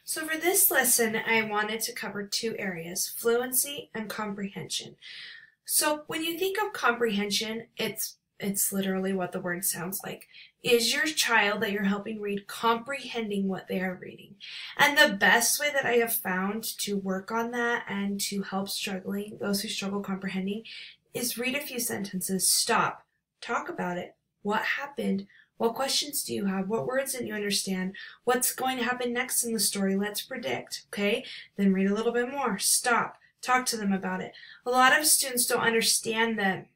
So for this lesson, I wanted to cover two areas, fluency and comprehension. So when you think of comprehension, it's literally what the word sounds like. Is your child that you're helping read comprehending what they are reading? And the best way that I have found to work on that and to help those who struggle comprehending is read a few sentences, stop, talk about it. What happened? What questions do you have? What words didn't you understand? What's going to happen next in the story? Let's predict, okay? Then read a little bit more. Stop. Talk to them about it. A lot of students don't understand that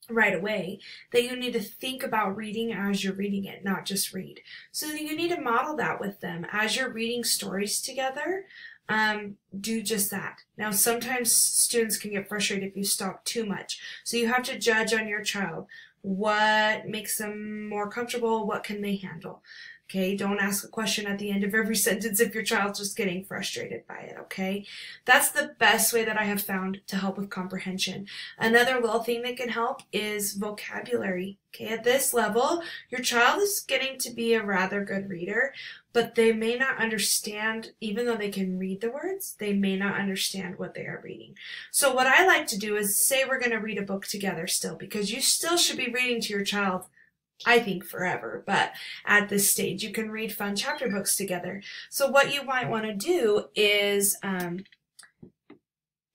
right away, that you need to think about reading as you're reading it, not just read. So you need to model that with them. As you're reading stories together, do just that. Now, sometimes students can get frustrated if you stop too much. So you have to judge on your child. What makes them more comfortable? What can they handle? Okay, don't ask a question at the end of every sentence if your child's just getting frustrated by it, okay? That's the best way that I have found to help with comprehension. Another little thing that can help is vocabulary. Okay, at this level, your child is getting to be a rather good reader, but they may not understand, even though they can read the words, they may not understand what they are reading. So what I like to do is say we're going to read a book together still, because you still should be reading to your child, I think, forever, but at this stage you can read fun chapter books together. So what you might want to do is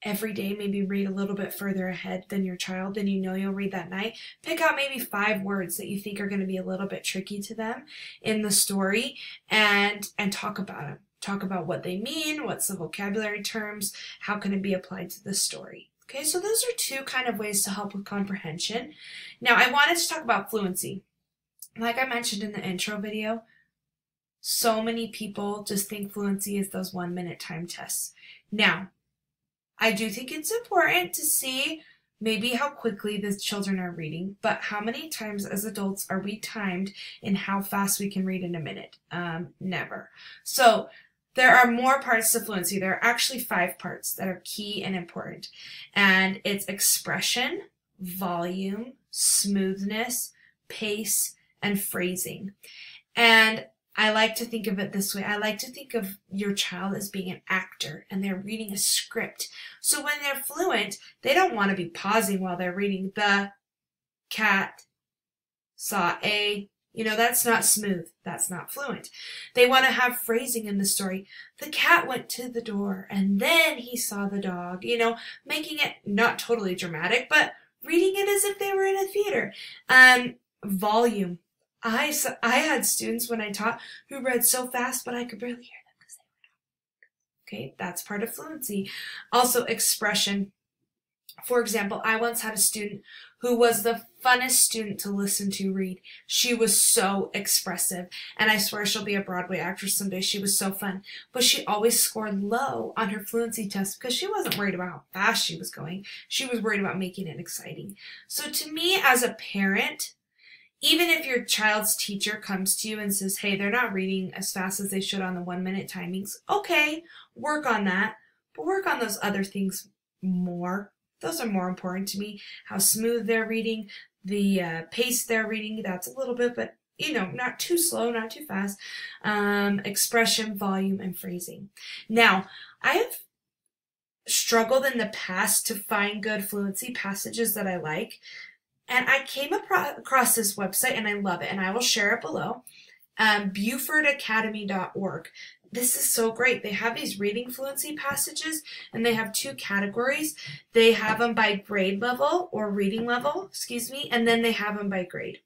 every day maybe read a little bit further ahead than your child, than you know you'll read that night. Pick out maybe 5 words that you think are going to be a little bit tricky to them in the story and talk about them. Talk about what they mean, what's the vocabulary terms, how can it be applied to the story. Okay, so those are 2 kind of ways to help with comprehension. Now I wanted to talk about fluency. Like I mentioned in the intro video, so many people just think fluency is those 1-minute time tests. Now, I do think it's important to see maybe how quickly the children are reading, but how many times as adults are we timed in how fast we can read in a minute? Never. So there are more parts to fluency. There are actually 5 parts that are key and important. And it's expression, volume, smoothness, pace, and phrasing. And I like to think of it this way. I like to think of your child as being an actor and they're reading a script. So when they're fluent, they don't want to be pausing while they're reading. The cat saw a, that's not smooth. That's not fluent. They want to have phrasing in the story. The cat went to the door and then he saw the dog, making it not totally dramatic, but reading it as if they were in a theater. Volume. I had students when I taught who read so fast, but I could barely hear them because they were talking. Okay, that's part of fluency. Also, expression. For example, I once had a student who was the funnest student to listen to read. She was so expressive, and I swear she'll be a Broadway actress someday. She was so fun, but she always scored low on her fluency test because she wasn't worried about how fast she was going. She was worried about making it exciting. So to me, as a parent, even if your child's teacher comes to you and says, hey, they're not reading as fast as they should on the 1-minute timings, okay, work on that, but work on those other things more. Those are more important to me. How smooth they're reading, the pace they're reading, that's a little bit, but not too slow, not too fast. Expression, volume, and phrasing. Now, I have struggled in the past to find good fluency passages that I like. And I came across this website, and I love it, and I will share it below, BufordAcademy.org. This is so great. They have these reading fluency passages, and they have 2 categories. They have them by grade level, or reading level, and then they have them by grade.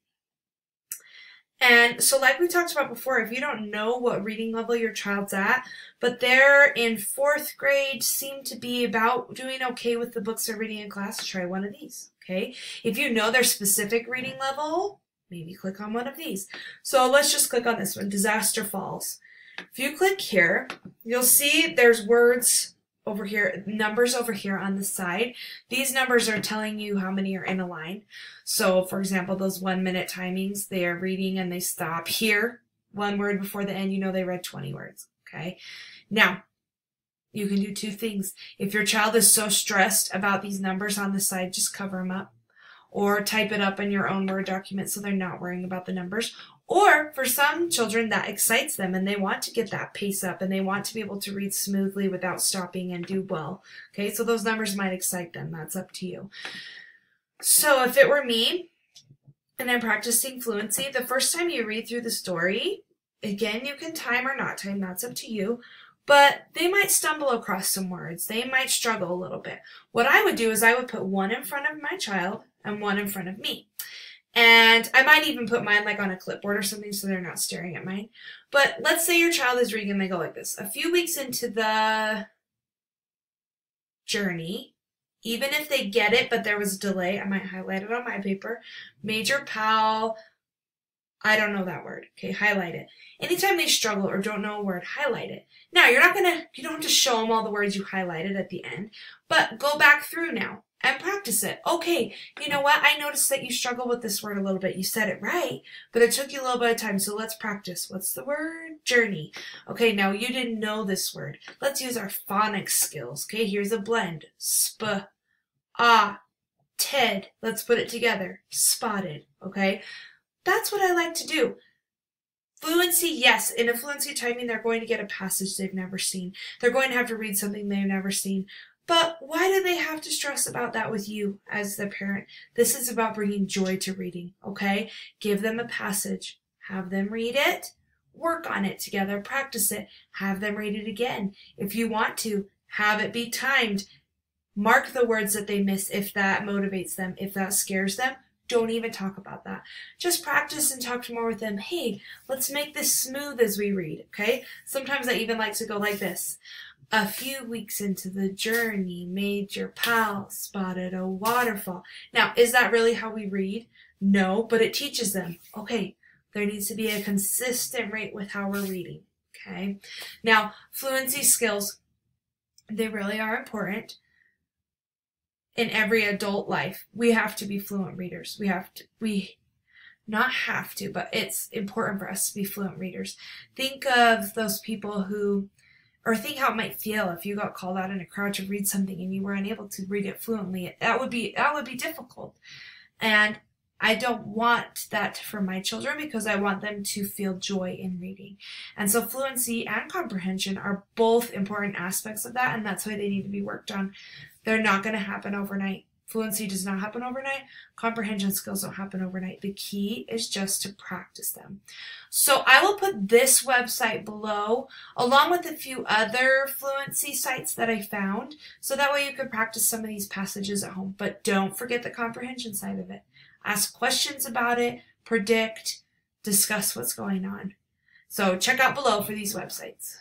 And so like we talked about before, if you don't know what reading level your child's at, but they're in 4th grade, seem to be about doing okay with the books they're reading in class, try one of these, okay? If you know their specific reading level, maybe click on one of these. So let's just click on this one, Disaster Falls. If you click here, you'll see there's words over here, numbers over here on the side. These numbers are telling you how many are in a line. So for example, those 1-minute timings, they are reading and they stop here. 1 word before the end, they read 20 words, okay? Now, you can do 2 things. If your child is so stressed about these numbers on the side, just cover them up. Or type it up in your own Word document so they're not worrying about the numbers. Or for some children, that excites them and they want to get that pace up and they want to be able to read smoothly without stopping and do well. Okay, so those numbers might excite them. That's up to you. So if it were me and I'm practicing fluency, the first time you read through the story, again, you can time or not time, that's up to you, but they might stumble across some words. They might struggle a little bit. What I would do is I would put one in front of my child and one in front of me. And I might even put mine like on a clipboard or something so they're not staring at mine. But let's say your child is reading and they go like this. A few weeks into the journey, even if they get it, but there was a delay, I might highlight it on my paper. Major pal, I don't know that word. Okay, highlight it. Anytime they struggle or don't know a word, highlight it. Now, you don't have to show them all the words you highlighted at the end, but go back through now and practice it. Okay, you know what? I noticed that you struggle with this word a little bit. You said it right, but it took you a little bit of time, so let's practice. What's the word? Journey. Okay, now you didn't know this word. Let's use our phonics skills. Okay, here's a blend. Sp, ah, ted. Let's put it together. Spotted. Okay, that's what I like to do. Fluency, yes. In a fluency timing, they're going to get a passage they've never seen. They're going to have to read something they've never seen. But why do they have to stress about that with you as the parent? This is about bringing joy to reading, okay? Give them a passage. Have them read it. Work on it together. Practice it. Have them read it again. If you want to, have it be timed. Mark the words that they miss if that motivates them, if that scares them. Don't even talk about that. Just practice and talk more with them. Hey, let's make this smooth as we read, okay? Sometimes I even like to go like this. A few weeks into the journey, Major Pal spotted a waterfall. Now, is that really how we read? No, but it teaches them, okay, there needs to be a consistent rate with how we're reading, okay? Now, fluency skills, they really are important. In every adult life, we have to be fluent readers. Not have to, but it's important for us to be fluent readers. Think of those people who, or think how it might feel if you got called out in a crowd to read something and you were unable to read it fluently. That would be difficult. And I don't want that for my children because I want them to feel joy in reading. And so fluency and comprehension are both important aspects of that, and that's why they need to be worked on. They're not going to happen overnight. Fluency does not happen overnight. Comprehension skills don't happen overnight. The key is just to practice them. So I will put this website below, along with a few other fluency sites that I found, so that way you can practice some of these passages at home. But don't forget the comprehension side of it. Ask questions about it, predict, discuss what's going on. So check out below for these websites.